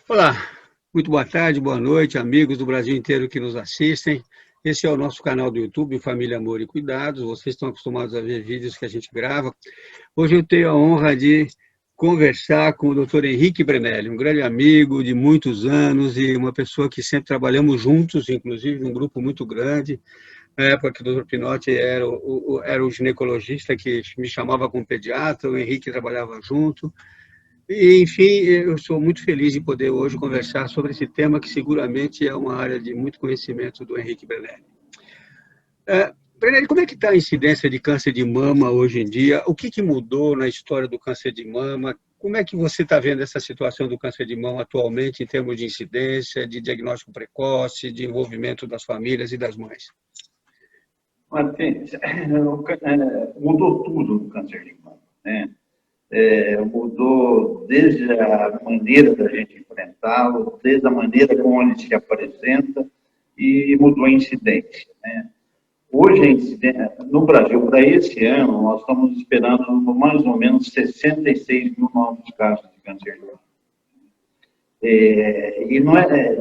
Olá, muito boa tarde, boa noite, amigos do Brasil inteiro que nos assistem. Esse é o nosso canal do YouTube, Família, Amor e Cuidados. Vocês estão acostumados a ver vídeos que a gente grava. Hoje eu tenho a honra de conversar com o Dr. Henrique Bremelli, um grande amigo de muitos anos e uma pessoa que sempre trabalhamos juntos, inclusive um grupo muito grande. Na época que o Dr. Pinotti era o ginecologista que me chamava como pediatra, o Henrique trabalhava junto. E, enfim, eu sou muito feliz de poder hoje conversar sobre esse tema que seguramente é uma área de muito conhecimento do Henrique Brunelli. Brunelli, como é que está a incidência de câncer de mama hoje em dia? O que mudou na história do câncer de mama? Como é que você está vendo essa situação do câncer de mama atualmente em termos de incidência, de diagnóstico precoce, de envolvimento das famílias e das mães? Martins, mudou tudo no câncer de mama, né? Mudou desde a maneira da gente enfrentá-lo, desde a maneira como ele se apresenta e mudou a incidência, né? Hoje, a incidência, no Brasil, para esse ano, nós estamos esperando mais ou menos 66 mil novos casos de câncer de mama.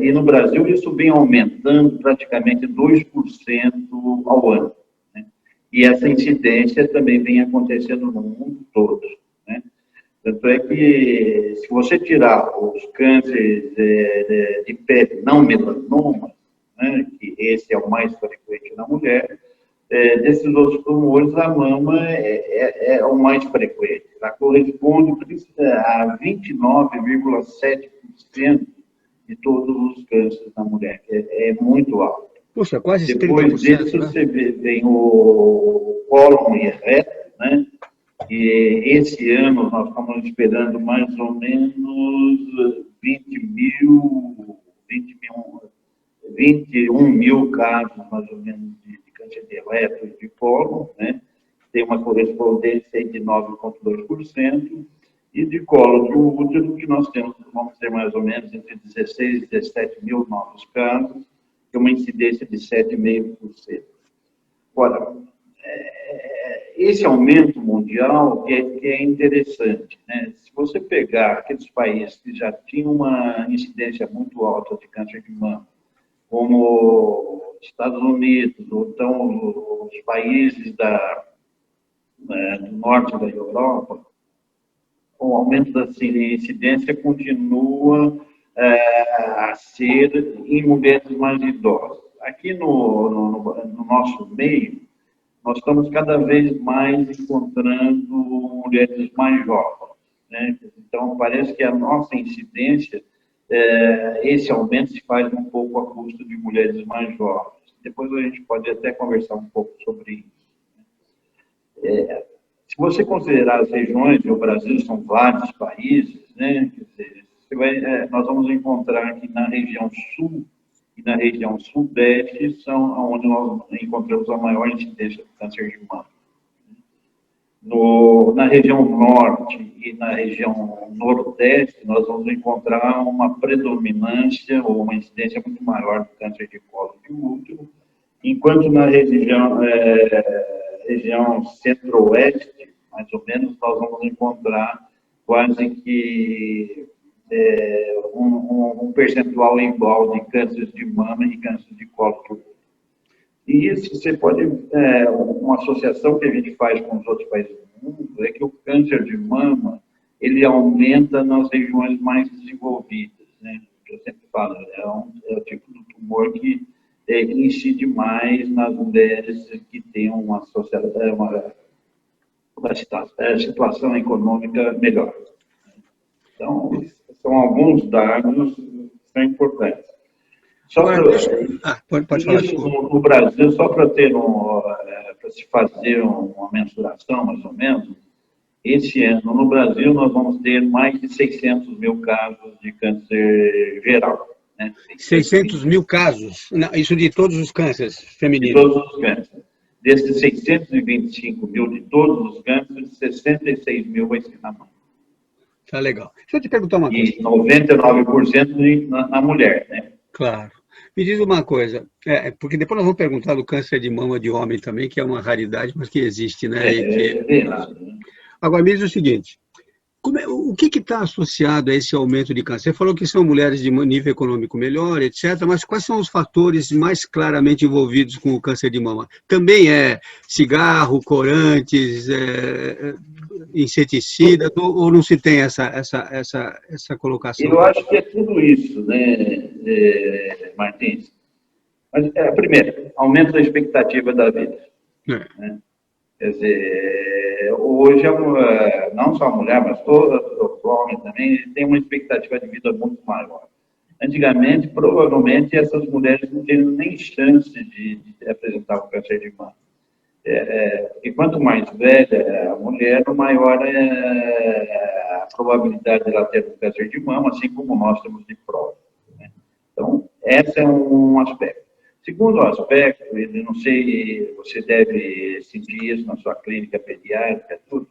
E no Brasil isso vem aumentando praticamente 2% ao ano, né? E essa incidência também vem acontecendo no mundo todo, né? Tanto é que, se você tirar os cânceres de pele não melanoma, né, que esse é o mais frequente na mulher, desses outros tumores, a mama é o mais frequente. Ela corresponde a 29,7% de todos os cânceres na mulher, que é muito alto. Puxa, quase 30%. Depois disso, né? você vem o cólon e reto, né? E esse ano nós estamos esperando mais ou menos 21 mil casos, mais ou menos, de câncer de reto e de cólon, né? Tem uma correspondência de 9,2%, e de colo de útero, que nós vamos ter mais ou menos entre 16 e 17 mil novos casos, que é uma incidência de 7,5%. Agora, esse aumento mundial que é interessante, né? Se você pegar aqueles países que já tinham uma incidência muito alta de câncer de mama, como Estados Unidos, ou então os países do norte da Europa, o aumento da incidência continua a ser em mulheres mais idosas. Aqui no nosso meio, nós estamos cada vez mais encontrando mulheres mais jovens, né? Então, parece que a nossa incidência, esse aumento se faz um pouco a custo de mulheres mais jovens. Depois a gente pode até conversar um pouco sobre isso. Se você considerar as regiões, e o Brasil são vários países, né? Quer dizer, nós vamos encontrar que na região sul e na região sudeste são onde nós encontramos a maior incidência de câncer de mama. Na região norte e na região nordeste, nós vamos encontrar uma predominância ou uma incidência muito maior do câncer de colo de útero, enquanto na região centro-oeste, mais ou menos, nós vamos encontrar quase que um percentual igual de cânceres de mama e câncer de colo de útero. E isso você pode, uma associação que a gente faz com os outros países do mundo é que o câncer de mama, ele aumenta nas regiões mais desenvolvidas, né? Eu sempre falo, é o tipo de tumor que incide mais nas mulheres que têm uma situação econômica melhor. Então, são alguns dados que são importantes. Pode falar. Isso no Brasil, só para se fazer uma mensuração, mais ou menos, esse ano no Brasil nós vamos ter mais de 600 mil casos de câncer geral. Né? 600 mil casos? Não, isso de todos os cânceres femininos? De todos os cânceres. Desses 625 mil de todos os cânceres, 66 mil vai ser na mão. Tá legal. Deixa eu te perguntar uma coisa. E 99% na mulher, né? Claro. Me diz uma coisa, porque depois nós vamos perguntar do câncer de mama de homem também, que é uma raridade, mas que existe, né? Né? Agora, me diz o seguinte, O que está associado a esse aumento de câncer? Você falou que são mulheres de nível econômico melhor, etc., mas quais são os fatores mais claramente envolvidos com o câncer de mama? Também é cigarro, corantes, inseticida, ou não se tem essa colocação? Eu acho que é tudo isso, né, Martins? Mas, primeiro, aumento da expectativa da vida. Né? Quer dizer, hoje, não só a mulher, mas todo homem também, tem uma expectativa de vida muito maior. Antigamente, provavelmente, essas mulheres não tinham nem chance de apresentar o câncer de mama. E quanto mais velha a mulher, maior é a probabilidade de ela ter um câncer de mama, assim como nós temos de próstata. Né? Então, esse é um aspecto. Segundo aspecto, eu não sei, você deve sentir isso na sua clínica pediátrica, tudo.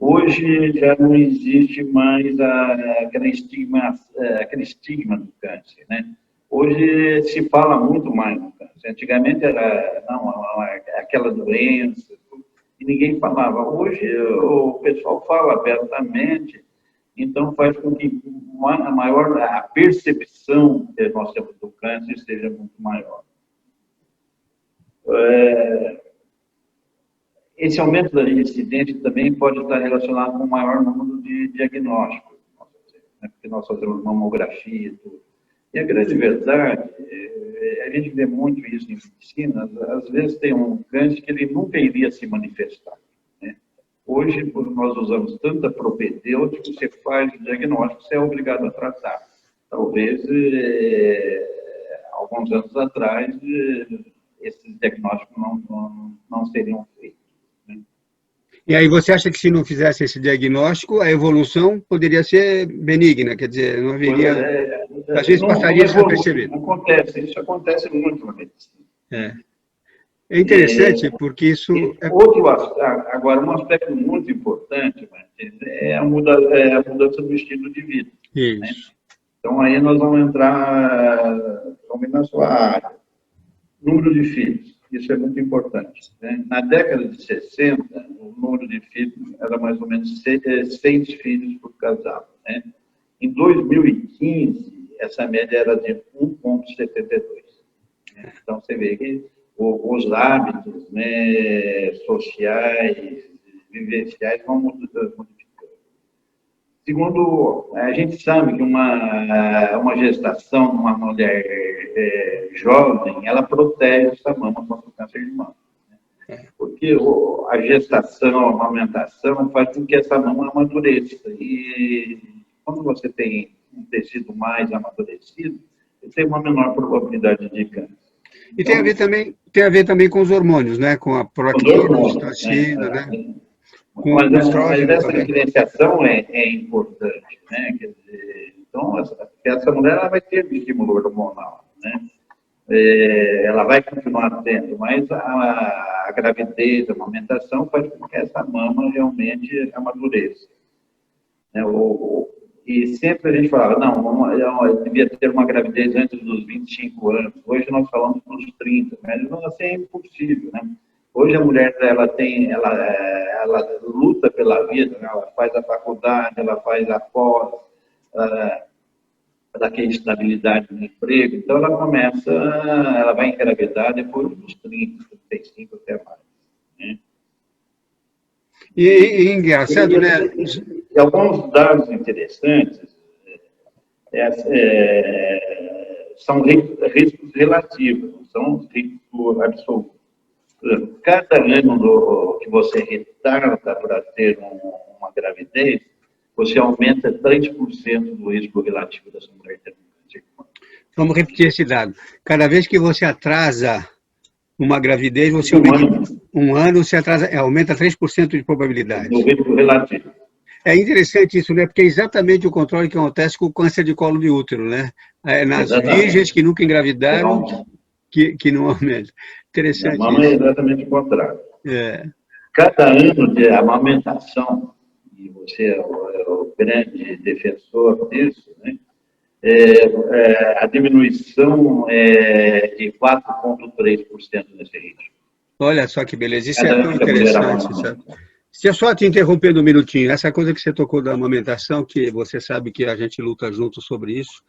Hoje já não existe mais aquele estigma do câncer, né? Hoje se fala muito mais do câncer. Antigamente era aquela doença e ninguém falava. Hoje o pessoal fala abertamente, então faz com que a percepção que nós temos do câncer seja muito maior. Esse aumento da incidência também pode estar relacionado com o maior número de diagnósticos, né? Porque nós fazemos mamografia e tudo. E a grande verdade, a gente vê muito isso em medicina, às vezes tem um câncer que ele nunca iria se manifestar. Né? Hoje, nós usamos tanta propedêutica, você faz o diagnóstico, você é obrigado a tratar. Talvez, alguns anos atrás, esses diagnósticos não seriam feitos. Né? E aí você acha que se não fizesse esse diagnóstico, a evolução poderia ser benigna, quer dizer, não haveria... Às vezes passaria desapercebido. Isso acontece muito na medicina. É interessante, porque isso... Agora, um aspecto muito importante, Martins, é a mudança do estilo de vida. Isso. Né? Então, aí nós vamos entrar na sua área. Número de filhos, isso é muito importante. Né? Na década de 60, o número de filhos era mais ou menos 6 filhos por casal. Né? Em 2015, essa média era de 1,72. Né? Então, você vê que os hábitos, né, sociais, vivenciais vão modificando. Segundo, a gente sabe que uma gestação, uma mulher jovem, ela protege essa mama contra o câncer de mama. Né? Porque a gestação, a amamentação faz com que essa mama amadureça. E quando você tem um tecido mais amadurecido, você tem uma menor probabilidade de câncer. E então, tem a ver também com os hormônios, né? Com a prolactina, a ocitocina, né? Mas essa diferenciação é importante, né? Quer dizer, então, essa mulher ela vai ter estímulo hormonal, né? Ela vai continuar tendo, mas a gravidez, a amamentação faz com que essa mama realmente amadureça. Né? E sempre a gente falava, não, eu devia ter uma gravidez antes dos 25 anos. Hoje nós falamos dos 30, mas assim é impossível, né? Hoje a mulher ela luta pela vida, né? Ela faz a faculdade, ela faz a pós, ela quer estabilidade no emprego, então ela vai engravidar depois dos 30, 35 até mais. Né? E engraçado, né? E alguns dados interessantes são riscos relativos, não são riscos absolutos. Cada ano que você retarda para ter uma gravidez, você aumenta 3% do risco relativo dessa mulher ter um câncer de mama. Vamos repetir esse dado. Cada vez que você atrasa uma gravidez, você você aumenta 3% de probabilidade. Do risco relativo. É interessante isso, né? Porque é exatamente o controle que acontece com o câncer de colo de útero, né? Nas virgens que nunca engravidaram, que não aumenta. Interessante. A mama é exatamente o contrário. É. Cada ano de amamentação, e você é o grande defensor disso, né? A diminuição é de 4,3% nesse ritmo. Olha só que beleza, isso é tão interessante, sabe? Se é só te interrompendo um minutinho, essa coisa que você tocou da amamentação, que você sabe que a gente luta junto sobre isso,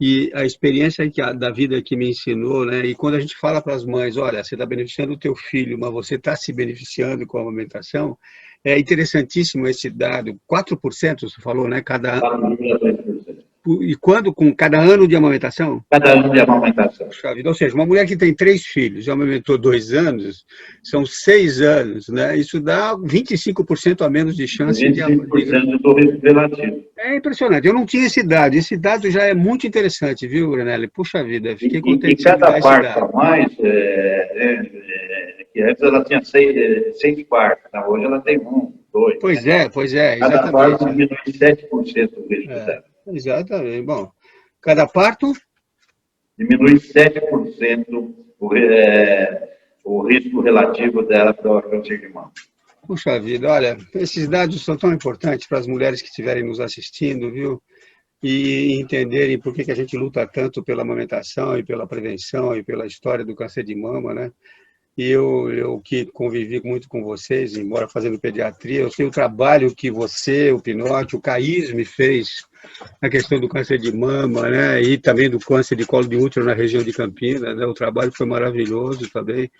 e a experiência da vida que me ensinou, né? E quando a gente fala para as mães, olha, você está beneficiando o teu filho, mas você está se beneficiando com a amamentação, é interessantíssimo esse dado, 4% você falou, né? 4,3%. E quando com cada ano de amamentação? Cada ano de amamentação. Puxa vida, ou seja, uma mulher que tem 3 filhos, já amamentou 2 anos, são 6 anos, né? Isso dá 25% a menos de chance de... 25% do risco relativo. É impressionante. Eu não tinha esse dado. Esse dado já é muito interessante, viu, Granelli? Puxa vida, fiquei contente E cada parto a mais, que antes ela tinha 6 partos, tá? Hoje ela tem 1, 2. Pois é, Cada exatamente. parto diminui 7% o risco dela. Exatamente. Bom, cada parto... Diminui 7% o risco relativo dela para o câncer de mama. Puxa vida, olha, esses dados são tão importantes para as mulheres que estiverem nos assistindo, viu? E entenderem por que a gente luta tanto pela amamentação e pela prevenção e pela história do câncer de mama, né? E eu que convivi muito com vocês, embora fazendo pediatria, eu sei o trabalho que você, o Pinóquio, o Caís me fez na questão do câncer de mama, né? E também do câncer de colo de útero na região de Campinas, né? O trabalho foi maravilhoso também.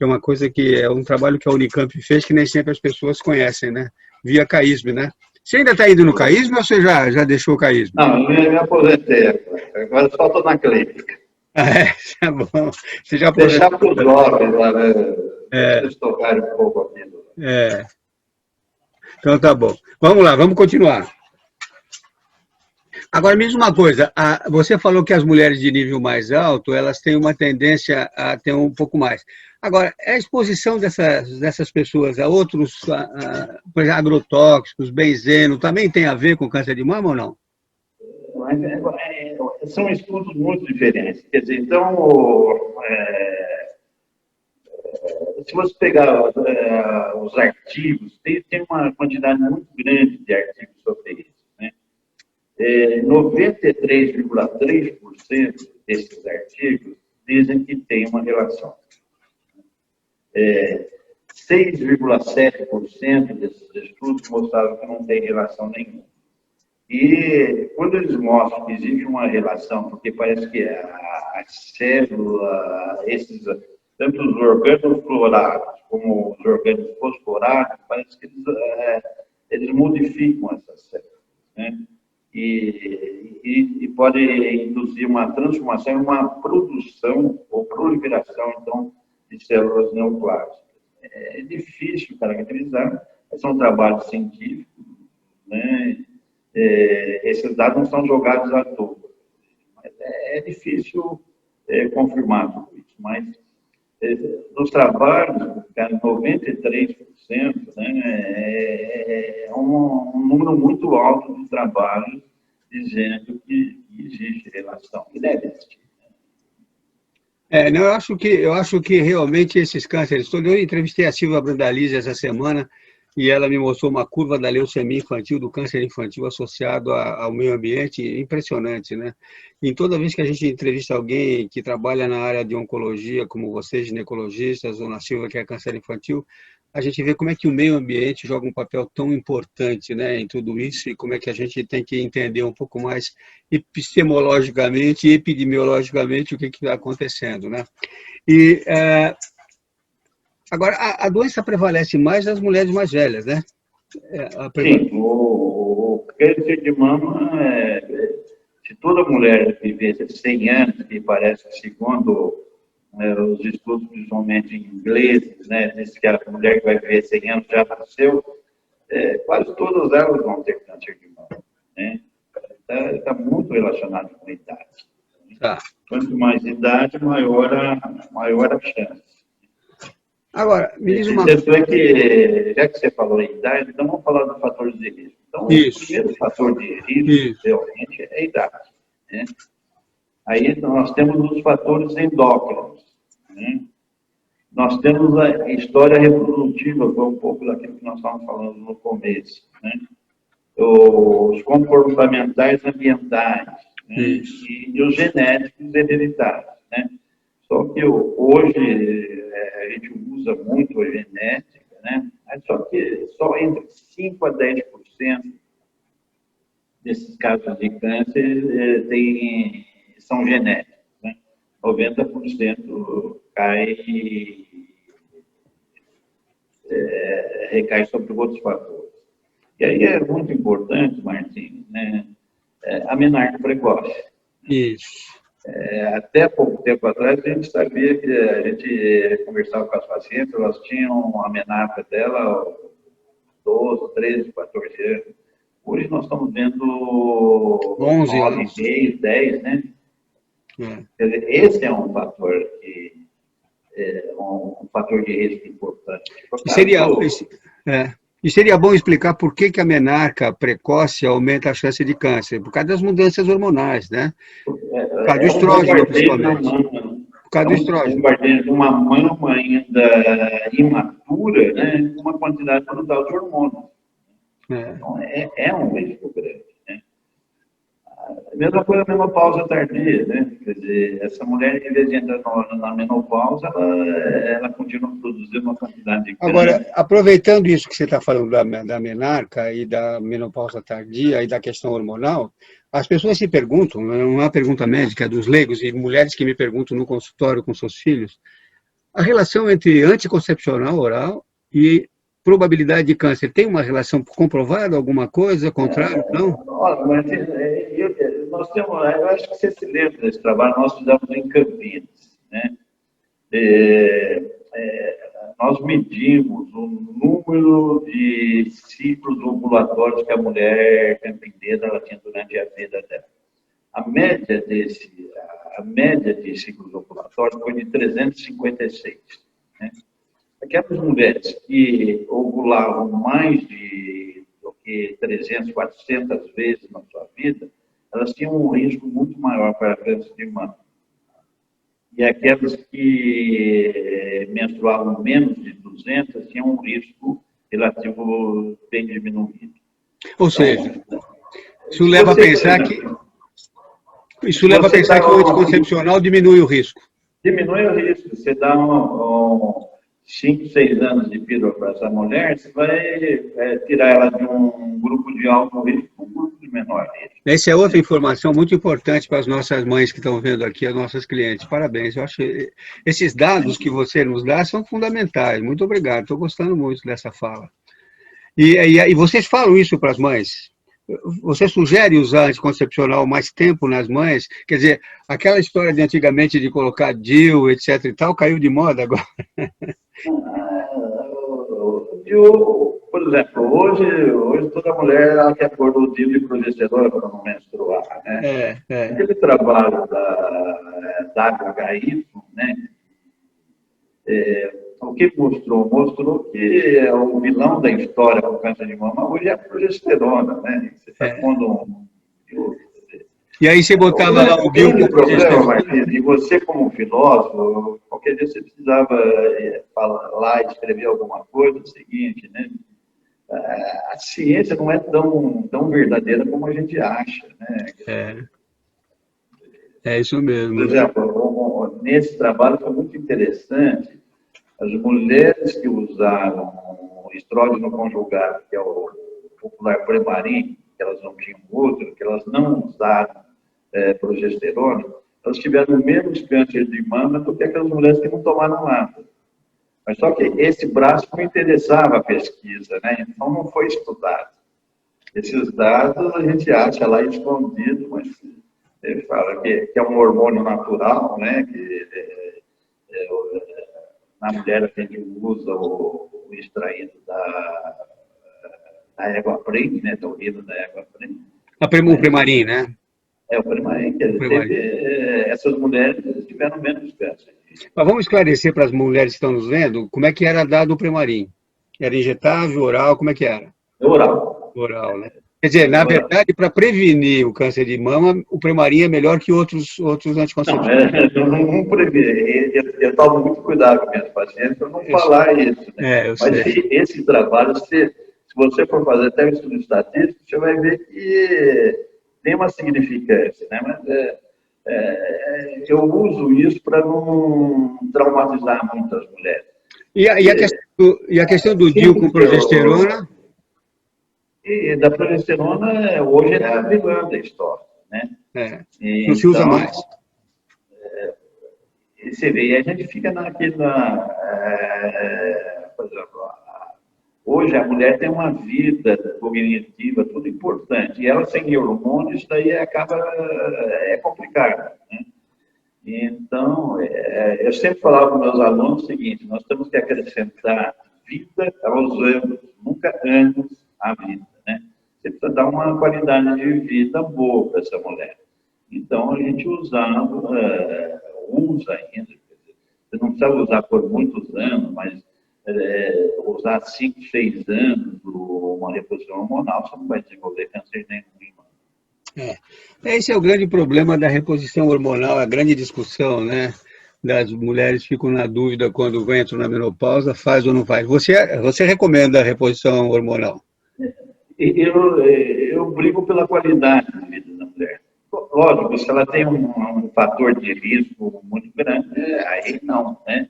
É uma coisa que é um trabalho que a Unicamp fez que nem sempre as pessoas conhecem, né? Via CAISM, né? Você ainda está indo no CAISM ou você já deixou o CAISM? Não, eu me aposentei agora só estou na clínica. Tá bom. Você já deixar para os jovens lá, né? Eles tocarem um pouco a vida. Então tá bom. Vamos lá, vamos continuar. Agora, me diz uma coisa, você falou que as mulheres de nível mais alto, elas têm uma tendência a ter um pouco mais. Agora, a exposição dessas pessoas a outros por exemplo, agrotóxicos, benzeno, também tem a ver com câncer de mama ou não? São estudos muito diferentes. Quer dizer, então, se você pegar os artigos, tem uma quantidade muito grande de artigos sobre isso. 93,3% desses artigos dizem que tem uma relação. 6,7% desses estudos mostraram que não tem relação nenhuma. E quando eles mostram que existe uma relação, porque parece que a célula, tanto os orgânulos fluorados como os orgânulos fosforados, parece que eles modificam essas células, né? E pode induzir uma transformação e uma produção ou proliferação, então, de células neoplásicas. É difícil caracterizar, são trabalhos científicos, né? Esses dados não são jogados à toa. Mas é difícil confirmar tudo isso, mas nos trabalhos, 93%, né, é um número muito alto de trabalhos dizendo que existe relação, que deve existir. Não, eu acho que realmente esses cânceres todos. Eu entrevistei a Silvia Brandalize essa semana e ela me mostrou uma curva da leucemia infantil, do câncer infantil associado ao meio ambiente, impressionante, né? E toda vez que a gente entrevista alguém que trabalha na área de oncologia, como vocês, ginecologistas, ou na Silvia, que é câncer infantil, a gente vê como é que o meio ambiente joga um papel tão importante, né, em tudo isso e como é que a gente tem que entender um pouco mais epistemologicamente e epidemiologicamente o que está acontecendo, né? E agora, a doença prevalece mais nas mulheres mais velhas, né? Sim, o câncer de mama, se toda mulher vivesse 100 anos, que parece que segundo os estudos, principalmente em inglês, né, diz que a mulher que vai viver 100 anos já nasceu, quase todas elas vão ter câncer de mama, né? Está muito relacionado com a idade. Tá. Quanto mais idade, maior a chance. Agora, me diz uma coisa. Já que você falou em idade, então vamos falar dos fatores de risco. Então, o primeiro fator de risco, realmente, é a idade, né? Aí nós temos os fatores endócrinos, né? Nós temos a história reprodutiva, que é um pouco daquilo que nós estávamos falando no começo, né? Os comportamentais ambientais, né? E os genéticos hereditários, né? Só que hoje a gente usa muito a genética, né? Só que só entre 5 a 10% desses casos de câncer são genéticos, né? 90% recai sobre outros fatores. E aí é muito importante, Martim, né? A menarca precoce. Isso. Até pouco tempo atrás, a gente sabia que a gente conversava com as pacientes, elas tinham a menarca dela aos 12, 13, 14 anos. Hoje nós estamos vendo 11 anos. 9,5, 10, né? Quer dizer, esse é um fator um fator de risco importante. E seria bom explicar por que a menarca precoce aumenta a chance de câncer, por causa das mudanças hormonais, né? Por causa do estrógeno, principalmente. Por causa do estrógeno. Bombardeio de uma mama ainda imatura, né? Com uma quantidade brutal de hormônios. Então, é um risco grande, né? A mesma coisa a menopausa tardia, né? Quer dizer, essa mulher, em vez de entrar na menopausa, ela continua produzindo uma quantidade de câncer. Agora, aproveitando isso que você está falando da menarca e da menopausa tardia e da questão hormonal, as pessoas se perguntam, não é uma pergunta médica, é dos leigos e mulheres que me perguntam no consultório com seus filhos, a relação entre anticoncepcional oral e probabilidade de câncer, tem uma relação comprovada, alguma coisa, contrário, não? Nós temos, eu acho que você se lembra desse trabalho, nós fizemos em Campinas, né? Nós medimos o número de ciclos ovulatórios que a mulher campineira ela tinha durante a vida dela. A média de ciclos ovulatórios foi de 356, né? Aquelas mulheres que ovulavam mais do que 300, 400 vezes na sua vida, elas tinham um risco muito maior para câncer de mama. E aquelas que menstruavam menos de 200 tinham um risco relativo bem diminuído. Ou seja, isso leva a pensar que o anticoncepcional diminui o risco. Diminui o risco. Você dá 5, 6 anos de pílula para essa mulher, você vai tirar ela de um grupo de alto risco para um grupo de menor risco. Essa é outra informação muito importante para as nossas mães que estão vendo aqui, as nossas clientes. Parabéns. Eu acho que esses dados que você nos dá são fundamentais. Muito obrigado. Estou gostando muito dessa fala. E vocês falam isso para as mães? Você sugere usar anticoncepcional mais tempo nas mães? Quer dizer, aquela história de antigamente de colocar DIU, etc. e tal, caiu de moda agora? Por exemplo, hoje toda mulher ela quer pôr o DIU de progesterona para não menstruar, né? Aquele trabalho da HY, né? O que mostrou? Mostrou que o vilão da história com câncer de mama hoje é a progesterona, né? Você está pondo E aí você botava lá o DIU com progesterona. Martins, e você como filósofo, qualquer dia você precisava falar, escrever alguma coisa, é o seguinte, né? A ciência não é tão verdadeira como a gente acha, né? É isso mesmo. Por exemplo, nesse trabalho foi muito interessante. As mulheres que usaram o estrógeno conjugado, que é o popular Premarin, que elas não tinham outro, que elas não usaram progesterona, elas tiveram menos câncer de mama do que aquelas mulheres que não tomaram nada. Mas só que esse braço não interessava a pesquisa, né? Então não foi estudado. Esses dados a gente acha lá escondido, mas ele fala que é um hormônio natural, né? Na mulher a gente usa o extraído da égua preta, né? Da urina da égua preta. O Premarin, né? O Premarin, quer dizer, essas mulheres tiveram menos câncer. Mas vamos esclarecer para as mulheres que estão nos vendo como é que era dado o Premarin. Era injetável, oral, como é que era? Oral. Oral, né? Quer dizer, na verdade, para prevenir o câncer de mama, o Premarin é melhor que outros anticoncepcionais. Não previne. Eu tomo muito cuidado com minhas pacientes para não falar isso. Né? Mas esse trabalho, se você for fazer até um estudo estatístico, você vai ver que tem uma significância. Né? Mas eu uso isso para não traumatizar muito as mulheres. E a questão do DIU com progesterona? E da progesterona, hoje é a vilã da história, né? Não se usa mais. Você vê, a gente fica naquela... por exemplo, hoje a mulher tem uma vida cognitiva, tudo importante, e ela sem hormônios, daí acaba... é complicado, né? Então, eu sempre falava para os meus alunos o seguinte: nós temos que acrescentar vida aos anos, nunca anos à vida, né? Você precisa dar uma qualidade de vida boa para essa mulher. Então, a gente usa ainda, você não precisa usar por muitos anos, mas usar 5, 6 anos uma reposição hormonal, você não vai desenvolver câncer nenhum. Esse é o grande problema da reposição hormonal, a grande discussão, né? Das mulheres ficam na dúvida quando entram na menopausa, faz ou não faz. Você recomenda a reposição hormonal? Eu brigo pela qualidade de vida da mulher. Lógico, se ela tem um fator de risco muito grande, aí não, né?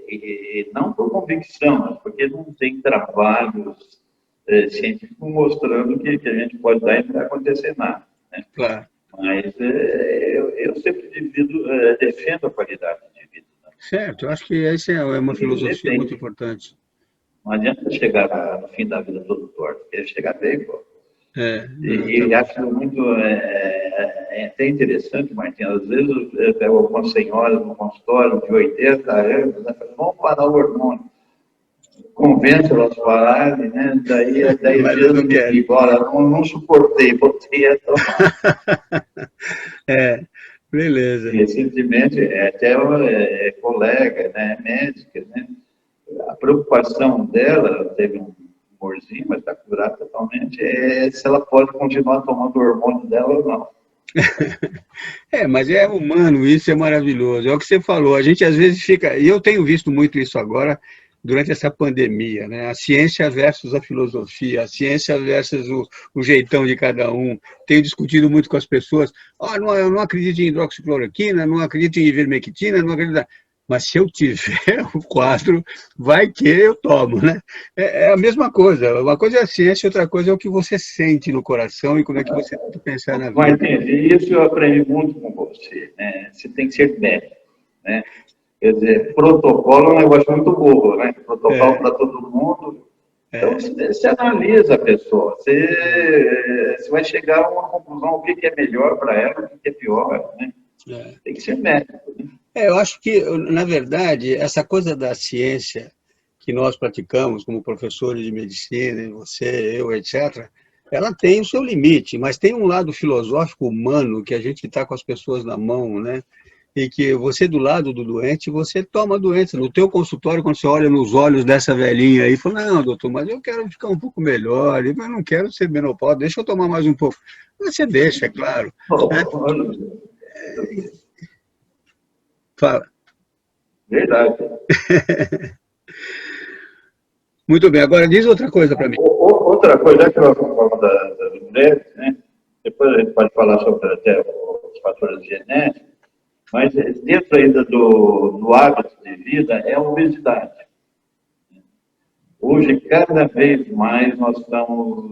E não por convicção, mas porque não tem trabalhos científicos mostrando que a gente pode dar e não vai acontecer nada, né? Claro. Mas eu sempre defendo a qualidade de vida. Né? Certo, eu acho que essa é uma filosofia muito importante. Não adianta chegar no fim da vida todo torto, quer chegar bem, pô. E acho muito até interessante, Martim, às vezes eu pego algumas senhoras no consultório de 80 anos, né, vamos parar o hormônio. Convence elas a pararem, né? Daí a 10 dias eu me embora, não suportei, botei a tomar. Beleza. Recentemente, até colega, né, médica, né? A preocupação dela, teve um humorzinho, mas está curada totalmente, se ela pode continuar tomando o hormônio dela ou não. Mas é humano, isso é maravilhoso. É o que você falou, a gente às vezes fica... E eu tenho visto muito isso agora, durante essa pandemia, né? A ciência versus a filosofia, a ciência versus o jeitão de cada um. Tenho discutido muito com as pessoas, eu não acredito em hidroxicloroquina, não acredito em ivermectina, não acredito... Mas se eu tiver o quadro, vai que eu tomo, né? É a mesma coisa. Uma coisa é a ciência, outra coisa é o que você sente no coração e como é que você tem que pensar na vida. Mas isso eu aprendi muito com você, né? Você tem que ser médico, né? Quer dizer, protocolo é um negócio muito bobo, né? Protocolo para todo mundo. Então, você analisa a pessoa, você vai chegar a uma conclusão, o que é melhor para ela, o que é pior, né? Tem que ser médico, né? Eu acho que, na verdade, essa coisa da ciência que nós praticamos como professores de medicina, você, eu, etc., ela tem o seu limite, mas tem um lado filosófico humano que a gente está com as pessoas na mão, né? E que você do lado do doente, você toma a doença. No teu consultório, quando você olha nos olhos dessa velhinha aí, fala, não, doutor, mas eu quero ficar um pouco melhor, eu não quero ser menopausa, deixa eu tomar mais um pouco. Você deixa, é claro. Fala. Verdade. Muito bem, agora diz outra coisa para mim. Outra coisa, já que nós estamos falando das mulheres, né? Depois a gente pode falar sobre até os fatores genéticos, mas dentro ainda do hábito de vida é a obesidade. Hoje, cada vez mais, nós estamos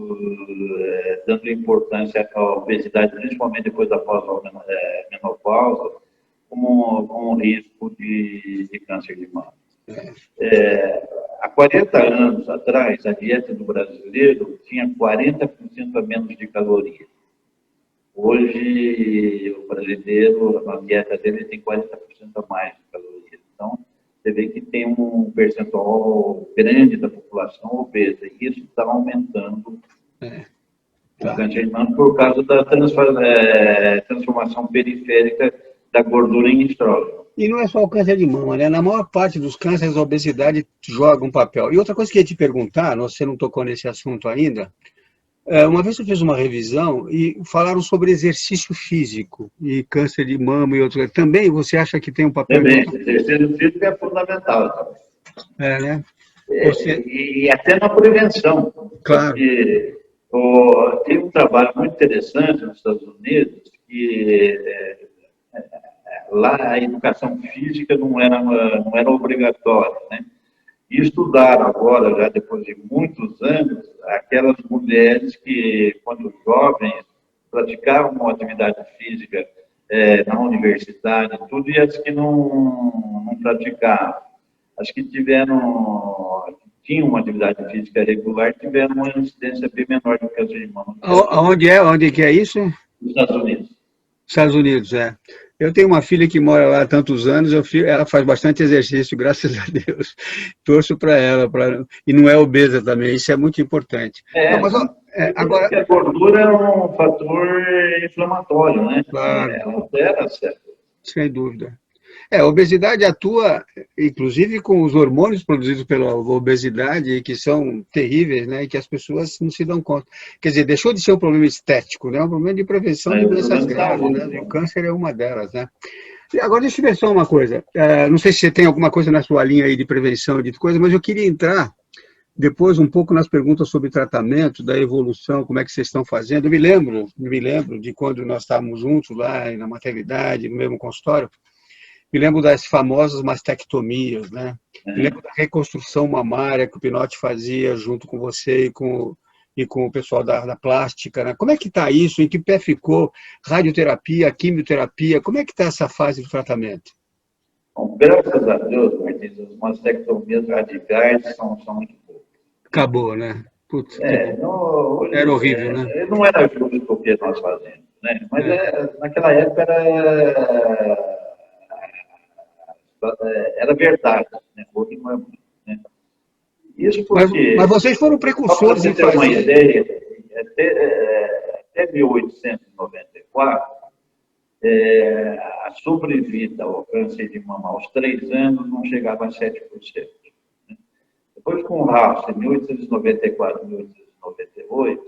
dando importância à obesidade, principalmente depois da pós-menopausa, como um risco de câncer de mama. Há 40 anos atrás, a dieta do brasileiro tinha 40% a menos de calorias. Hoje, o brasileiro, a dieta dele tem 40% a mais de calorias. Então, você vê que tem um percentual grande da população obesa, e isso está aumentando o câncer de mama por causa da transformação periférica da gordura em estrógeno. E não é só o câncer de mama, né? Na maior parte dos cânceres, a obesidade joga um papel. E outra coisa que eu ia te perguntar, você não tocou nesse assunto ainda, uma vez eu fiz uma revisão e falaram sobre exercício físico e câncer de mama e outras. Também você acha que tem um papel? Também, exercício físico é fundamental. Né? E até na prevenção. Claro. Porque, tem um trabalho muito interessante nos Estados Unidos que lá a educação física não era obrigatória, né? E estudaram agora, já depois de muitos anos, aquelas mulheres que, quando jovens, praticavam uma atividade física na universidade, tudo, e as que não praticavam. As que tinham uma atividade física regular, tiveram uma incidência bem menor do que as irmãs. Onde que é isso? Nos Estados Unidos. Estados Unidos, é. Eu tenho uma filha que mora lá há tantos anos, ela faz bastante exercício, graças a Deus. Torço para ela, e não é obesa também, isso é muito importante. Não, mas, agora... Porque a gordura é um fator inflamatório, né? Claro. Ela altera, certo? Sem dúvida. A obesidade atua, inclusive, com os hormônios produzidos pela obesidade, que são terríveis, né? E que as pessoas não se dão conta. Quer dizer, deixou de ser um problema estético, né? É um problema de prevenção de doenças graves, né? E o câncer é uma delas, né? E agora, deixa eu ver só uma coisa. Não sei se você tem alguma coisa na sua linha aí de prevenção, de coisa, mas eu queria entrar depois um pouco nas perguntas sobre tratamento, da evolução, como é que vocês estão fazendo. Eu me lembro de quando nós estávamos juntos lá na maternidade, no mesmo consultório. Me lembro das famosas mastectomias, né? Me lembro da reconstrução mamária que o Pinotti fazia junto com você e com o pessoal da plástica, né? Como é que está isso? Em que pé ficou? Radioterapia, quimioterapia, como é que está essa fase do tratamento? Bom, graças a Deus, Martins, as mastectomias radicais são muito poucas. Acabou, né? Putz, era horrível, né? Não era justo o que nós fazemos, né? Mas naquela época era verdade, né? Hoje não é muito, né? Isso porque... Mas vocês foram precursores em fazer. Para você ter uma ideia, até 1894, a sobrevida ao câncer de mama aos 3 anos não chegava a 7%. Né? Depois, com o House, em 1894 e 1898,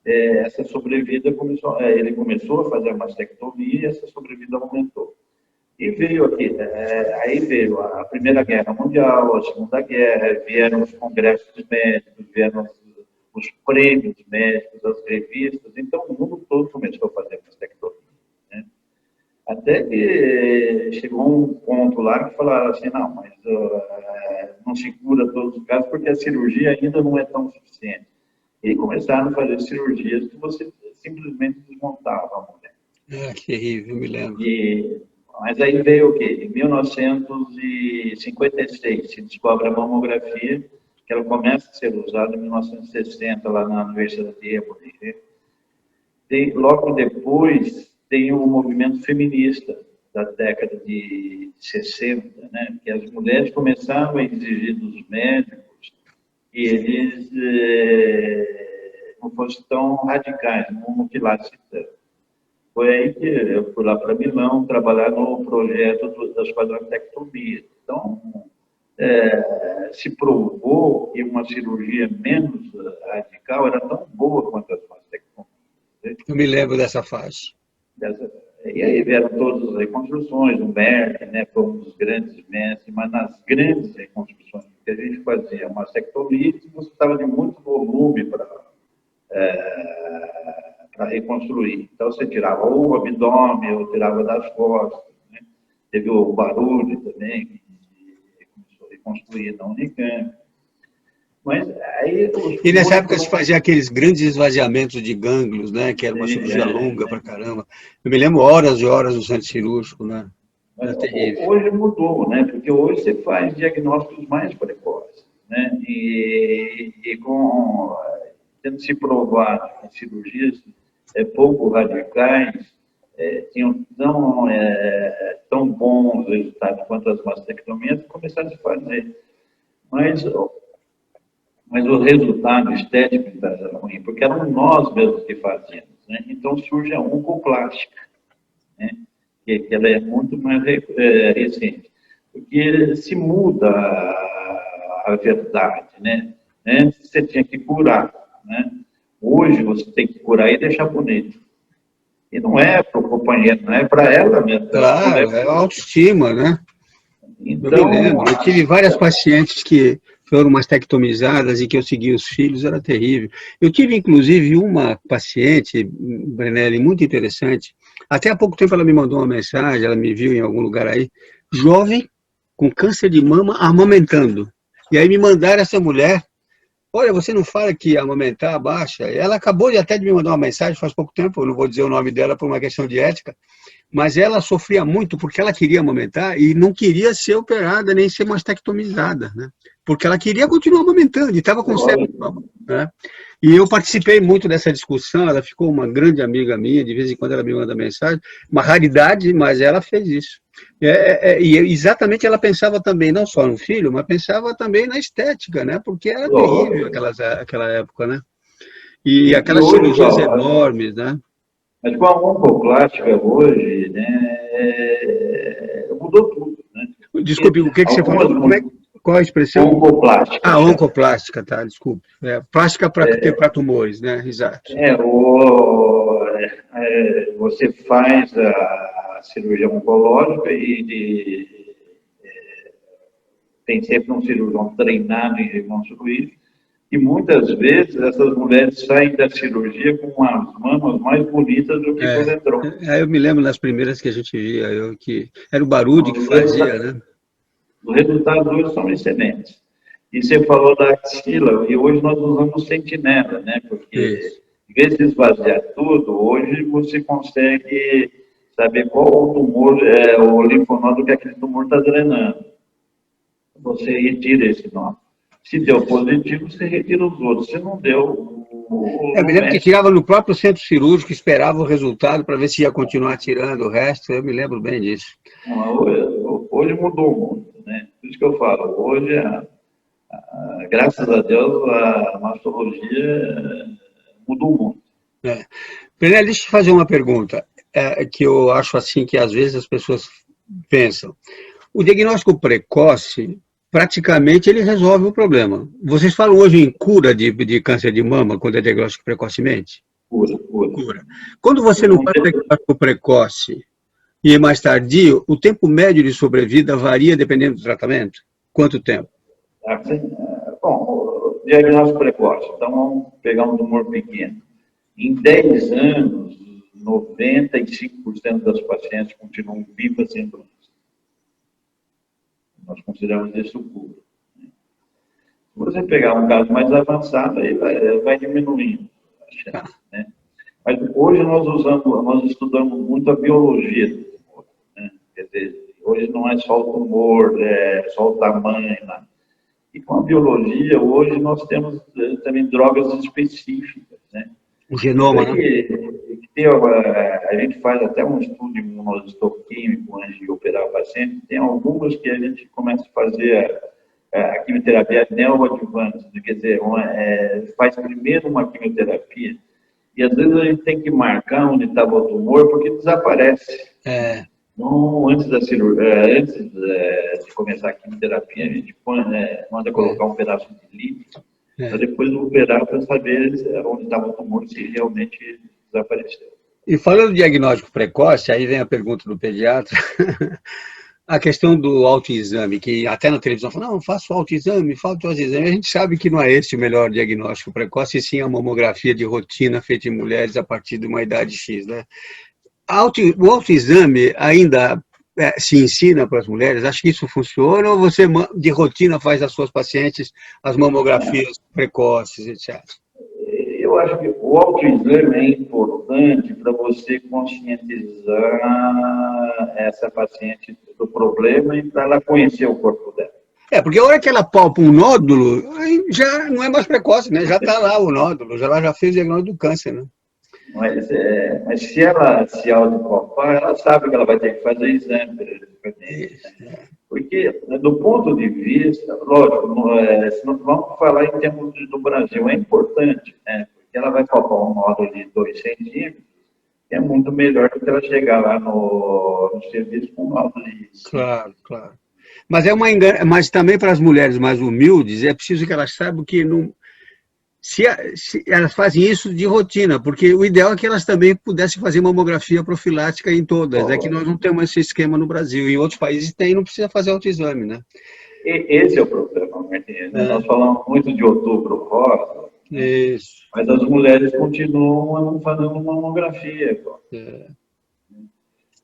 essa sobrevida ele começou a fazer a mastectomia e essa sobrevida aumentou. E veio aqui, aí veio a Primeira Guerra Mundial, a Segunda Guerra, vieram os congressos médicos, vieram os prêmios médicos, as revistas, então o mundo todo começou a fazer mastectomia. Né? Até que chegou um ponto lá que falaram assim, não, mas não se cura todos os casos porque a cirurgia ainda não é tão suficiente. E começaram a fazer cirurgias que você simplesmente desmontava a mulher. Que terrível, eu me lembro. Mas aí veio o quê? Em 1956 se descobre a mamografia, que ela começa a ser usada em 1960 lá na Universidade de Emory. Logo depois tem o movimento feminista da década de 60, né? Que as mulheres começaram a exigir dos médicos que eles não fossem tão radicais, não mutilassem tanto. Foi aí que eu fui lá para Milão trabalhar no projeto das quadratectomias. Então, se provou que uma cirurgia menos radical era tão boa quanto as mastectomias. Eu me lembro dessa fase. E aí vieram todas as reconstruções, o Merck, né, foi um dos grandes mestres, mas nas grandes reconstruções que a gente fazia mastectomia, você estava de muito volume para reconstruir. Então, você tirava o abdômen, ou tirava das costas. Né? Teve o barulho também, que começou a reconstruir na Unicamp. Mas aí... E nessa época se fazia aqueles grandes esvaziamentos de gânglios, né? Que era uma cirurgia longa pra caramba. Eu me lembro horas e horas no centro cirúrgico, né? Mas hoje mudou, né? Porque hoje você faz diagnósticos mais precoces, né? E tendo se provado que cirurgias pouco radicais tinham tão bons resultados quanto as mastectomias, começaram a se fazer. Mas o resultado estético era ruim, porque eram nós mesmos que fazíamos. Né? Então surge a oncoplástica, né? que ela é muito mais recente. Porque se muda a verdade. Né? Antes você tinha que curar. Né? Hoje você tem que curar e deixar bonito. E não é para o companheiro, não é para ela mesmo. Claro, é autoestima, né? Então, eu me lembro, eu tive várias pacientes que foram mastectomizadas e que eu segui os filhos, era terrível. Eu tive, inclusive, uma paciente, Brenelli, muito interessante. Até há pouco tempo ela me mandou uma mensagem, ela me viu em algum lugar aí, jovem, com câncer de mama, amamentando. E aí me mandaram essa mulher, olha, você não fala que amamentar baixa? Ela acabou até de me mandar uma mensagem faz pouco tempo, eu não vou dizer o nome dela por uma questão de ética, mas ela sofria muito porque ela queria amamentar e não queria ser operada nem ser mastectomizada, né? Porque ela queria continuar amamentando e estava com câncer de mama, né? E eu participei muito dessa discussão, ela ficou uma grande amiga minha, de vez em quando ela me manda mensagem, uma raridade, mas ela fez isso. E exatamente ela pensava também, não só no filho, mas pensava também na estética, né? Porque era terrível aquela época, né? E E aquelas hoje, cirurgias enormes, né? mas com a oncoplástica hoje, né, mudou tudo, né? Desculpe, o que você falou? Qual a expressão? Oncoplástica. Ah, oncoplástica, tá, desculpe. Plástica para ter para tumores, né? Exato. Você faz a cirurgia oncológica e tem sempre um cirurgião treinado em reconstruir, e muitas vezes essas mulheres saem da cirurgia com as mamas mais bonitas do que quando entrou. Eu me lembro das primeiras que a gente via, que era o Barude que fazia, né? Os resultados hoje são excelentes. E você falou da axila, e hoje nós usamos sentinela, né? Porque, em vez de esvaziar tudo, hoje você consegue saber qual o tumor, o linfonodo que aquele tumor está drenando. Você retira esse nó. Se deu positivo, você retira os outros. Se não deu, Eu me lembro que tirava no próprio centro cirúrgico, esperava o resultado para ver se ia continuar tirando o resto. Eu me lembro bem disso. Hoje mudou muito, né? Por isso que eu falo, hoje, graças a Deus, a mastologia mudou muito. Penelli, deixa eu te fazer uma pergunta, que eu acho assim que às vezes as pessoas pensam. O diagnóstico precoce, praticamente, ele resolve o problema. Vocês falam hoje em cura de câncer de mama quando é diagnóstico precocemente? Cura. Quando você não faz diagnóstico precoce e é mais tardio, o tempo médio de sobrevida varia dependendo do tratamento? Quanto tempo? Bom, diagnóstico precoce. Então, vamos pegar um tumor pequeno. Em 10 anos, 95% das pacientes continuam vivas sem doença. Nós consideramos isso cura. Se você pegar um caso mais avançado, aí vai diminuindo a chance, né? Mas hoje nós estudamos muito a biologia do tumor, né? Quer dizer, hoje não é só o tumor, só o tamanho, né? E com a biologia, hoje nós temos também drogas específicas, né? O genoma, né? A gente faz até um estudo imunohistoquímico antes de operar o paciente. Tem algumas que a gente começa a fazer a quimioterapia neoadjuvante, quer dizer, faz primeiro uma quimioterapia e às vezes a gente tem que marcar onde estava o tumor porque desaparece. Então, antes da cirurgia, antes de começar a quimioterapia, a gente manda colocar um pedaço de líquido para depois operar para saber onde estava o tumor, se realmente desapareceu. E falando de diagnóstico precoce, aí vem a pergunta do pediatra, a questão do autoexame, que até na televisão fala, não, faço autoexame, faço autoexame. A gente sabe que não é esse o melhor diagnóstico precoce, e sim a mamografia de rotina feita em mulheres a partir de uma idade X, né? O autoexame ainda se ensina para as mulheres? Acho que isso funciona ou você, de rotina, faz às suas pacientes as mamografias precoces, etc.? Eu acho que o autoexame é importante para você conscientizar essa paciente do problema e para ela conhecer o corpo dela. Porque a hora que ela palpa um nódulo, já não é mais precoce, né? Já está lá o nódulo, ela já fez o diagnóstico do câncer, né? Mas se ela se autopalpar, ela sabe que ela vai ter que fazer exame periodicamente. Porque, do ponto de vista, lógico, vamos falar em termos do Brasil, é importante, né? Porque ela vai palpar um nódulo de 2 centímetros, que é muito melhor do que ela chegar lá no serviço com um nódulo de 5. Claro. Mas também para as mulheres mais humildes, é preciso que elas saibam que não. Se elas fazem isso de rotina, porque o ideal é que elas também pudessem fazer mamografia profilática em todas. É que nós não temos esse esquema no Brasil. Em outros países tem, não precisa fazer autoexame, né? Esse é o problema, Martins. Nós falamos muito de outubro rosa, isso. Mas as mulheres continuam fazendo mamografia.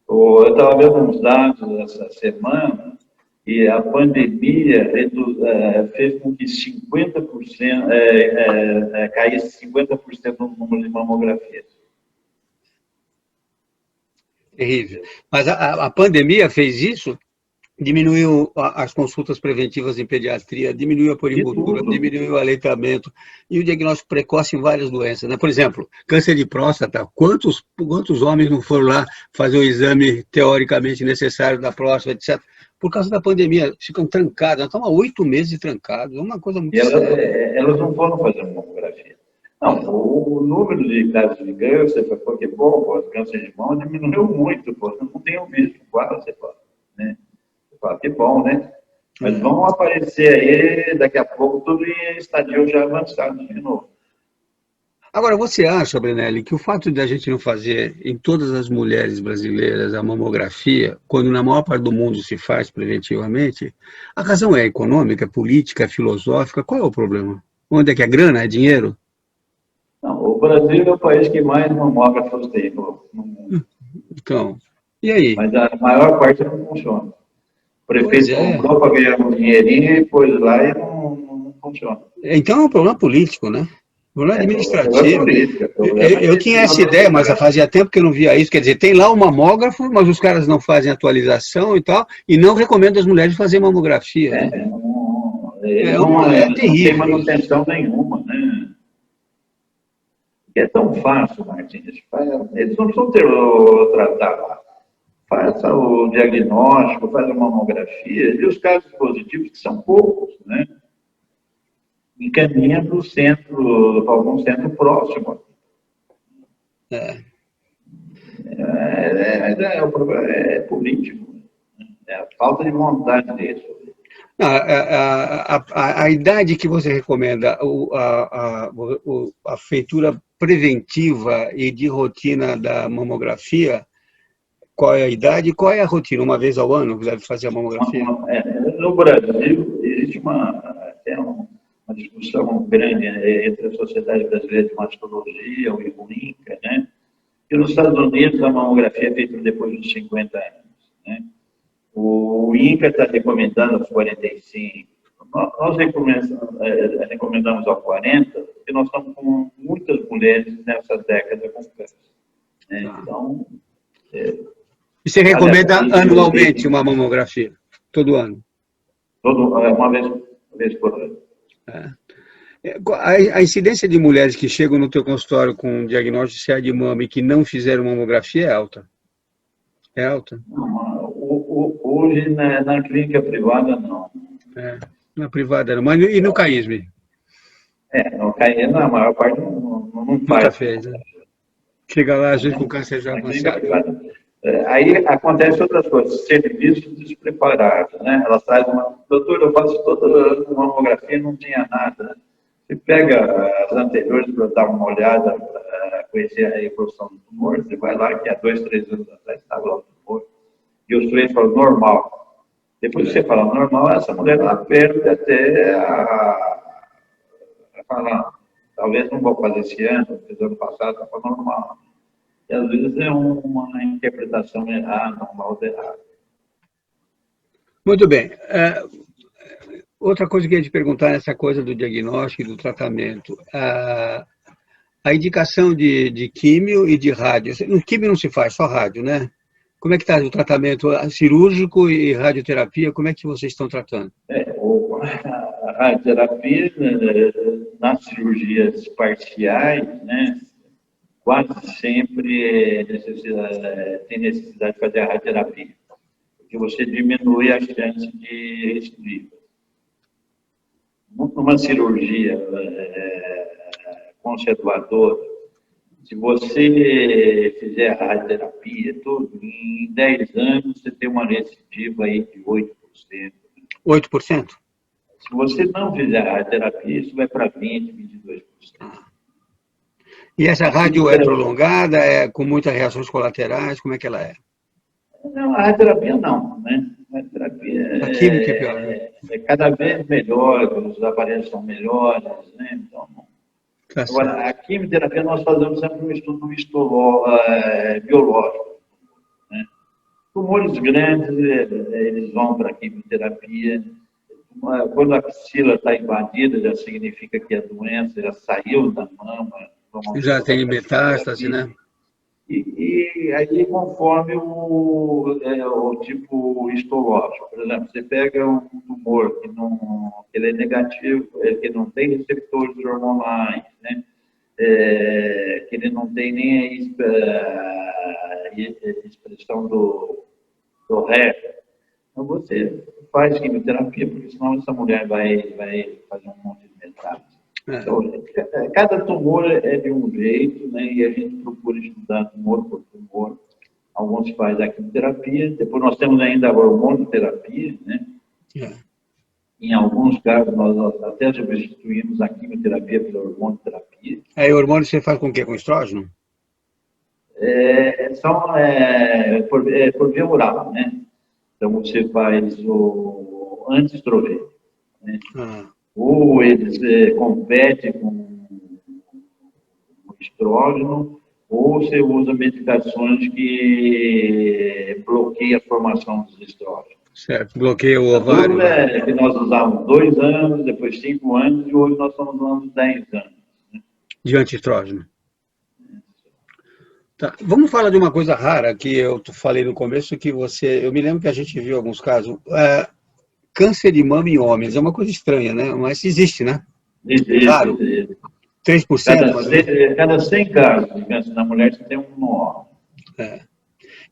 Eu estava vendo uns dados essa semana e a pandemia fez com que 50%, caísse 50% no número de mamografias. Terrível. Mas a pandemia fez isso? Diminuiu as consultas preventivas em pediatria, diminuiu a puericultura, diminuiu o aleitamento e o diagnóstico precoce em várias doenças, né? Por exemplo, câncer de próstata. Quantos homens não foram lá fazer o exame teoricamente necessário da próstata, etc. Por causa da pandemia, ficam trancados. Nós estamos há 8 meses trancados. É uma coisa muito séria. Elas não foram fazer mamografia. Não, o número de casos de câncer, porque, bom, câncer de mama diminuiu muito, pô, não tenho visto quase, né? Que bom, né? Mas vão aparecer aí, daqui a pouco, tudo em estadios já avançados de novo. Agora, você acha, Brenelli, que o fato de a gente não fazer em todas as mulheres brasileiras a mamografia, quando na maior parte do mundo se faz preventivamente, a razão é econômica, política, filosófica? Qual é o problema? Onde é que é grana, é dinheiro? Não, o Brasil é o país que mais mamógrafos tem no mundo. Então, e aí? Mas a maior parte não funciona. O prefeito comprou para ganhar um dinheirinho e pôs lá e não funciona. Então é um problema político, né? Um problema administrativo. Problema eu tinha essa ideia, mas fazia tempo que eu não via isso. Quer dizer, tem lá o mamógrafo, mas os caras não fazem atualização e tal, e não recomendam as mulheres fazer mamografia. Né? É terrível. Não tem manutenção nenhuma, né? É tão fácil, Martins. Eles não precisam ter o tratado. Faça o diagnóstico, faz a mamografia, e os casos positivos, que são poucos, né? Encaminha para o centro, para algum centro próximo. O problema é político. É a falta de vontade disso. A idade que você recomenda, a feitura preventiva e de rotina da mamografia, qual é a idade e qual é a rotina? Uma vez ao ano deve fazer a mamografia? No Brasil, existe uma discussão grande entre a Sociedade Brasileira de Mastologia, o INCA, né? E nos Estados Unidos a mamografia é feita depois dos 50 anos, né? O INCA está recomendando aos 45. Nós recomendamos aos 40, porque nós estamos com muitas mulheres nessa década com câncer. Né? Então... E você recomenda anualmente uma mamografia? Todo ano? Uma vez por ano. A incidência de mulheres que chegam no teu consultório com diagnóstico de CA de mama e que não fizeram mamografia é alta? É alta? Hoje, na clínica privada, não. Na privada não. Mas e no CAISM? No CAISM, a maior parte não faz. Nunca fez, né? Chega lá, às vezes, com câncer já avançado. Aí acontece outras coisas, serviços despreparados, né? Ela traz doutor, eu faço toda a mamografia e não tinha nada. Você pega as anteriores para dar uma olhada, para conhecer a evolução do tumor, você vai lá, que há 2, 3 anos atrás estava lá o tumor, e os três falam normal. Depois que você fala normal, essa mulher ela perde até a falar, talvez não vou fazer esse ano, fiz ano passado, estava normal. E às vezes é uma interpretação errada, um mal errado. Muito bem. Outra coisa que eu ia te perguntar nessa coisa do diagnóstico e do tratamento. A indicação de químio e de rádio. No químio não se faz, só rádio, né? Como é que está o tratamento cirúrgico e radioterapia? Como é que vocês estão tratando? A radioterapia, nas cirurgias parciais, né? Quase sempre tem necessidade de fazer a radioterapia, porque você diminui a chance de recidiva. Numa cirurgia conservadora, se você fizer a radioterapia, em 10 anos você tem uma recidiva aí de 8%. 8%? Se você não fizer a radioterapia, isso vai para 20%, 22%. E essa rádio é prolongada, com muitas reações colaterais? Como é que ela é? Não, a radioterapia não, né? A radioterapia a química é pior, né? É cada vez melhor, os aparelhos são melhores, né? Então, agora, a quimioterapia nós fazemos sempre um estudo biológico, né? Tumores grandes, eles vão para a quimioterapia. Quando a axila está invadida, já significa que a doença já saiu da mama. Já tem metástase, né? E aí, conforme o tipo histológico, por exemplo, você pega um tumor que ele é negativo, que não tem receptores hormonais, né? Que ele não tem nem a expressão do REF. Então, você faz quimioterapia, porque senão essa mulher vai fazer um monte de metástase. Então, cada tumor é de um jeito, né? E a gente procura estudar tumor por tumor. Alguns fazem a quimioterapia, depois nós temos ainda a hormonoterapia, né? Em alguns casos, nós até substituímos a quimioterapia pela hormonoterapia. Aí o hormônio você faz com o quê? Com estrógeno? Por via oral, né? Então, você faz o antiestrogênio, né? Ou eles competem com o estrógeno, ou você usa medicações que bloqueiam a formação dos estrógenos. Certo, bloqueia o ovário. Que nós usávamos 2 anos, depois 5 anos, e hoje nós estamos usando 10 anos. Né? De antiestrógeno. Tá. Vamos falar de uma coisa rara que eu falei no começo, que eu me lembro que a gente viu alguns casos. Câncer de mama em homens é uma coisa estranha, né? Mas existe, né? Existe. Claro. 3%. Cada 100 casos de câncer na mulher, você tem um no homem.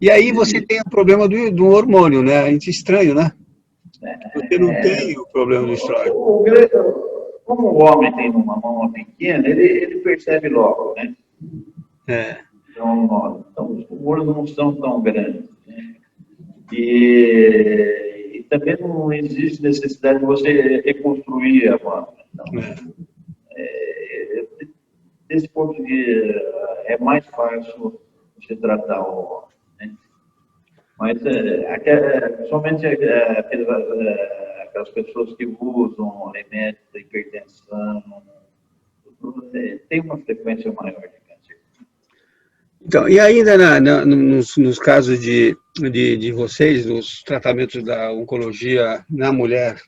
E aí você tem o problema do hormônio, né? É estranho, né? Você não tem o problema do estrógeno. Como o homem tem uma mama pequena, ele percebe logo, né? Então, os tumores não são tão grandes. Né? E também não existe necessidade de você reconstruir a mama. Então, desse ponto de vista, é mais fácil você tratar o homem. Né? Mas, somente aquelas pessoas que usam remédios da hipertensão, tem uma frequência maior de câncer. Então, e ainda nos casos de vocês, nos tratamentos da oncologia na mulher,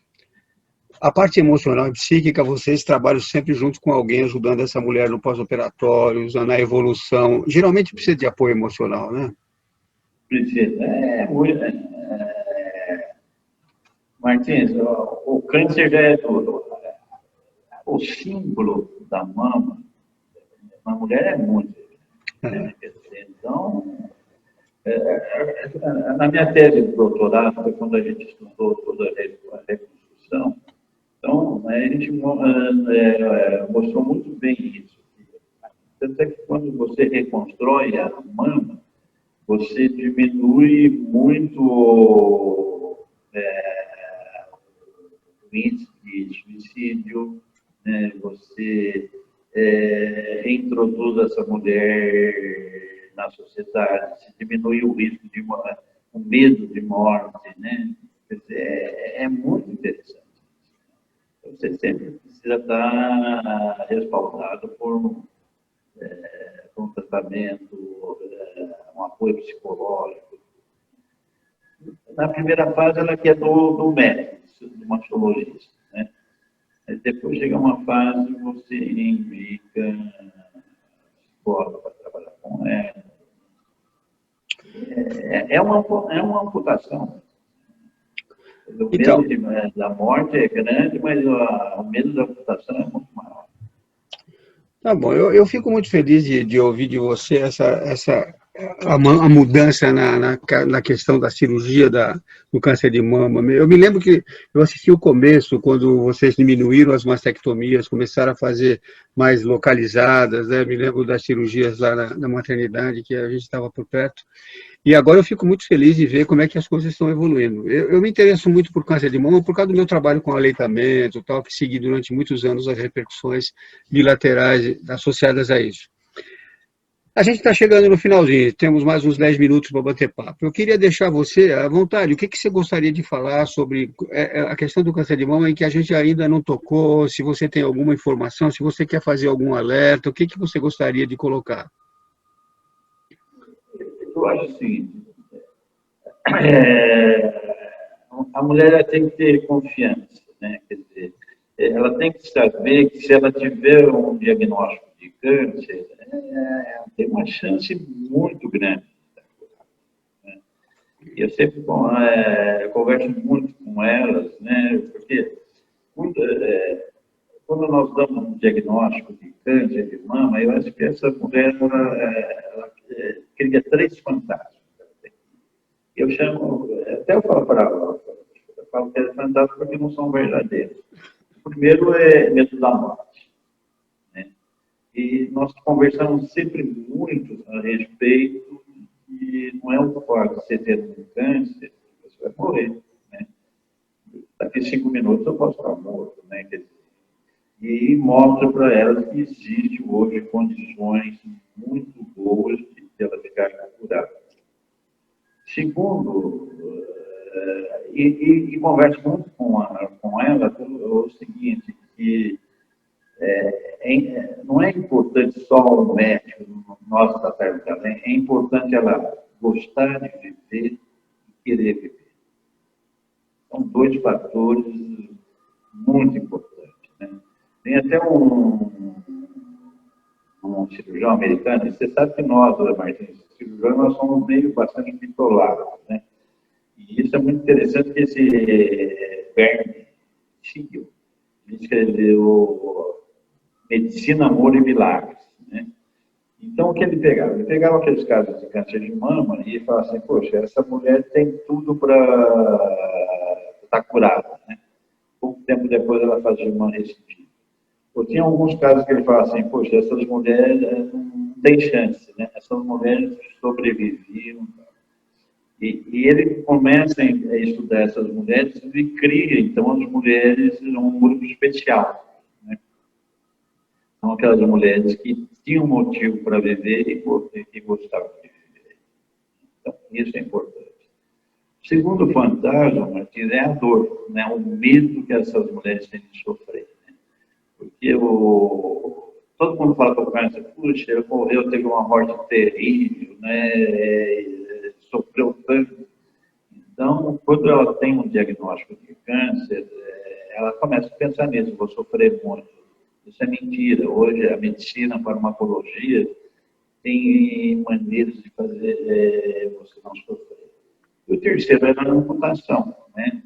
a parte emocional e psíquica, vocês trabalham sempre junto com alguém, ajudando essa mulher no pós-operatório, na evolução. Geralmente precisa de apoio emocional, né? Precisa. Martins, o câncer já é tudo. O símbolo da mama, na mulher é muito. Né? Então, na minha tese de doutorado, foi quando a gente estudou toda a reconstrução, então, a gente mostrou muito bem isso. Tanto é que quando você reconstrói a mama, você diminui muito o índice de suicídio, né? Você reintroduz essa mulher na sociedade, se diminui o risco de o medo de morte, né? É muito interessante. Você sempre precisa estar respaldado por um tratamento, um apoio psicológico. Na primeira fase, ela quer do médico, do mastologista, né? Depois chega uma fase, você indica psicólogo para trabalhar com ela. É uma amputação. O medo da morte é grande, mas o medo da amputação é muito maior. Tá bom, eu fico muito feliz de ouvir de você a mudança na questão da cirurgia do câncer de mama. Eu me lembro que eu assisti o começo, quando vocês diminuíram as mastectomias, começaram a fazer mais localizadas, né? Me lembro das cirurgias lá na maternidade, que a gente estava por perto. E agora eu fico muito feliz de ver como é que as coisas estão evoluindo. Eu me interesso muito por câncer de mama por causa do meu trabalho com aleitamento, tal, que segui durante muitos anos as repercussões bilaterais associadas a isso. A gente está chegando no finalzinho, temos mais uns 10 minutos para bater papo. Eu queria deixar você à vontade, o que você gostaria de falar sobre a questão do câncer de mama em que a gente ainda não tocou, se você tem alguma informação, se você quer fazer algum alerta, o que você gostaria de colocar? Eu acho o seguinte, a mulher ela tem que ter confiança, né? Quer dizer, ela tem que saber que se ela tiver um diagnóstico de câncer, tem uma chance muito grande. Né? E eu sempre converso muito com elas, né? Porque quando nós damos um diagnóstico de câncer de mama, eu acho que essa mulher ela cria 3 fantasmas. Eu chamo, até eu falo para ela, eu falo que é fantasma porque não são verdadeiros. O primeiro é medo da morte. Né? E nós conversamos sempre muito a respeito de não é o fato de você ter um câncer, você vai morrer. Né? Daqui 5 minutos eu posso estar morto. Né? E mostra para elas que existe hoje condições muito boas de ela ficar curada. Segundo, e converso muito com ela o seguinte, que não é importante só o médico, nós da Terra também, é importante ela gostar de viver e querer viver. São 2 fatores muito importantes. Né? Tem até um cirurgião americano, e você sabe que nós, Martins, cirurgiões, nós somos meio bastante bitolados, né? E isso é muito interessante, que esse Bernie Siegel, ele escreveu Medicina, Amor e Milagres, né? Então, o que ele pegava? Ele pegava aqueles casos de câncer de mama e falava assim, poxa, essa mulher tem tudo para estar curada, né? Pouco tempo depois ela fazia uma recidiva. Eu tinha alguns casos que ele falava assim, poxa, essas mulheres não têm chance, né? Essas mulheres sobreviviam. E ele começa a estudar essas mulheres e cria, então, as mulheres um grupo especial. Né? São aquelas mulheres que tinham motivo para viver e gostavam de viver. Então, isso é importante. O segundo fantasma, Martins, é a dor, né? O medo que essas mulheres têm de sofrer. Né? Porque todo mundo fala para o câncer, puxa, ele morreu, teve uma morte terrível, né? Sofreu tanto. Então, quando ela tem um diagnóstico de câncer, ela começa a pensar nisso, vou sofrer muito. Isso é mentira. Hoje, a medicina, a farmacologia, tem maneiras de fazer você não sofrer. E o terceiro é a amputação, né?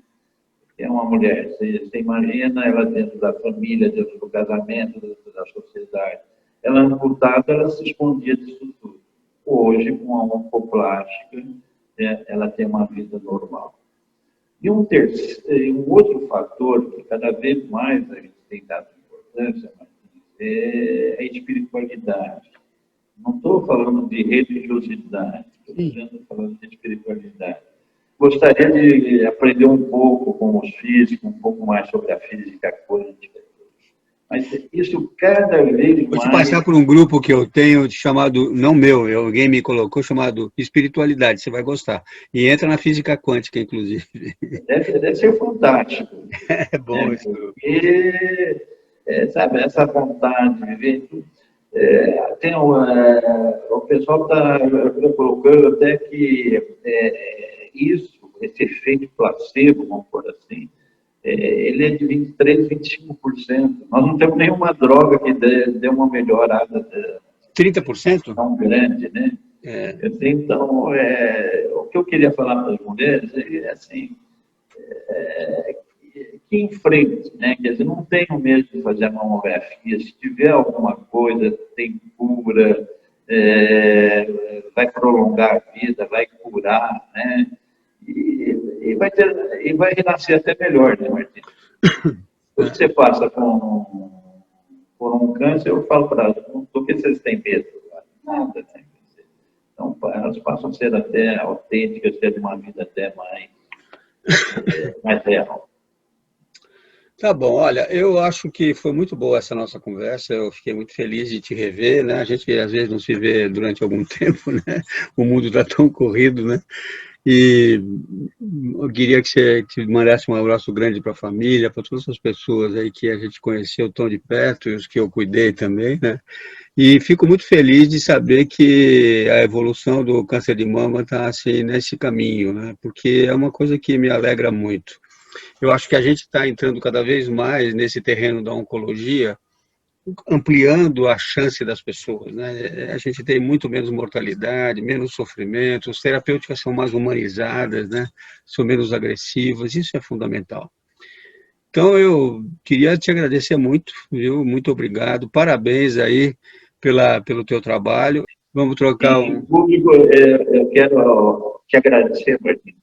É uma mulher, você imagina ela dentro da família, dentro do casamento, dentro da sociedade. Ela amputada, ela se escondia disso tudo. Hoje, com a oncoplástica, ela tem uma vida normal. E um outro fator que cada vez mais a gente tem dado importância, é a espiritualidade. Não estou falando de religiosidade, estou falando de espiritualidade. Gostaria de aprender um pouco com os físicos, um pouco mais sobre a física quântica. Mas isso cada vez mais... Vou te passar por um grupo que eu tenho chamado, não meu, alguém me colocou, chamado Espiritualidade, você vai gostar. E entra na física quântica, inclusive. Deve ser fantástico. É bom esse grupo. Porque, sabe, essa vontade de viver tudo. O pessoal está colocando até que esse efeito placebo, vamos por assim, ele é de 23%, 25%. Nós não temos nenhuma droga que dê uma melhorada 30%? Tão grande, né? Então, o que eu queria falar para as mulheres é assim, que enfrente, né? Quer dizer, não tenham medo de fazer a mamografia. Se tiver alguma coisa, tem cura, vai prolongar a vida, vai curar, né? E vai renascer até melhor, né, Martins? Quando você passa por um câncer, eu falo para elas, do que vocês têm medo? Nada, né? Então, elas passam a ser até autênticas, ter uma vida até mais real. Tá bom, olha, eu acho que foi muito boa essa nossa conversa, eu fiquei muito feliz de te rever, né? A gente às vezes não se vê durante algum tempo, né? O mundo está tão corrido, né? E eu queria que você te mandasse um abraço grande para a família, para todas as pessoas aí que a gente conheceu tão de perto e os que eu cuidei também, né? E fico muito feliz de saber que a evolução do câncer de mama está assim, nesse caminho, né? Porque é uma coisa que me alegra muito. Eu acho que a gente está entrando cada vez mais nesse terreno da oncologia, ampliando a chance das pessoas, né? A gente tem muito menos mortalidade, menos sofrimento, as terapêuticas são mais humanizadas, né? São menos agressivas, isso é fundamental. Então, eu queria te agradecer muito, viu? Muito obrigado, parabéns aí pelo teu trabalho. Vamos trocar E, um... público, eu quero te agradecer, Martim.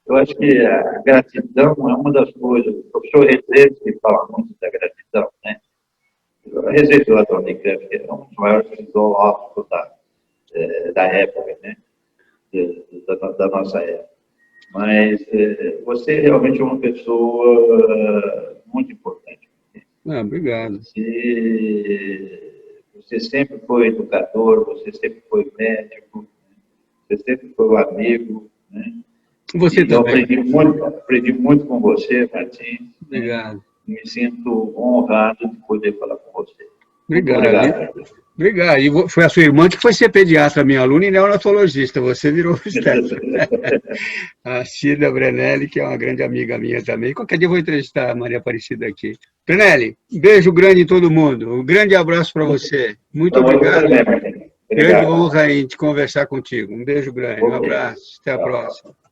Eu acho que a gratidão é uma das coisas. O professor Rezende fala muito da gratidão, né? Rezende lá da Unicamp, que é um dos maiores filósofos da época, né? Da nossa época. Mas você realmente é uma pessoa muito importante. obrigado. Você sempre foi educador, você sempre foi médico, você sempre foi um amigo, né? Você E eu também. aprendi muito com você, Martim. Obrigado. Né? Me sinto honrado de poder falar com você. Muito Obrigado. obrigado. Obrigado. E foi a sua irmã que foi ser pediatra, minha aluna, e neonatologista. Você virou obstetra. A Cida Brenelli, que é uma grande amiga minha também. Qualquer dia eu vou entrevistar a Maria Aparecida aqui. Brenelli, um beijo grande em todo mundo. Um grande abraço para você. Muito obrigado. Também, Martim. Grande Obrigado. honra em te conversar contigo. Um beijo grande. Um Ok. abraço. Até a Tchau. próxima.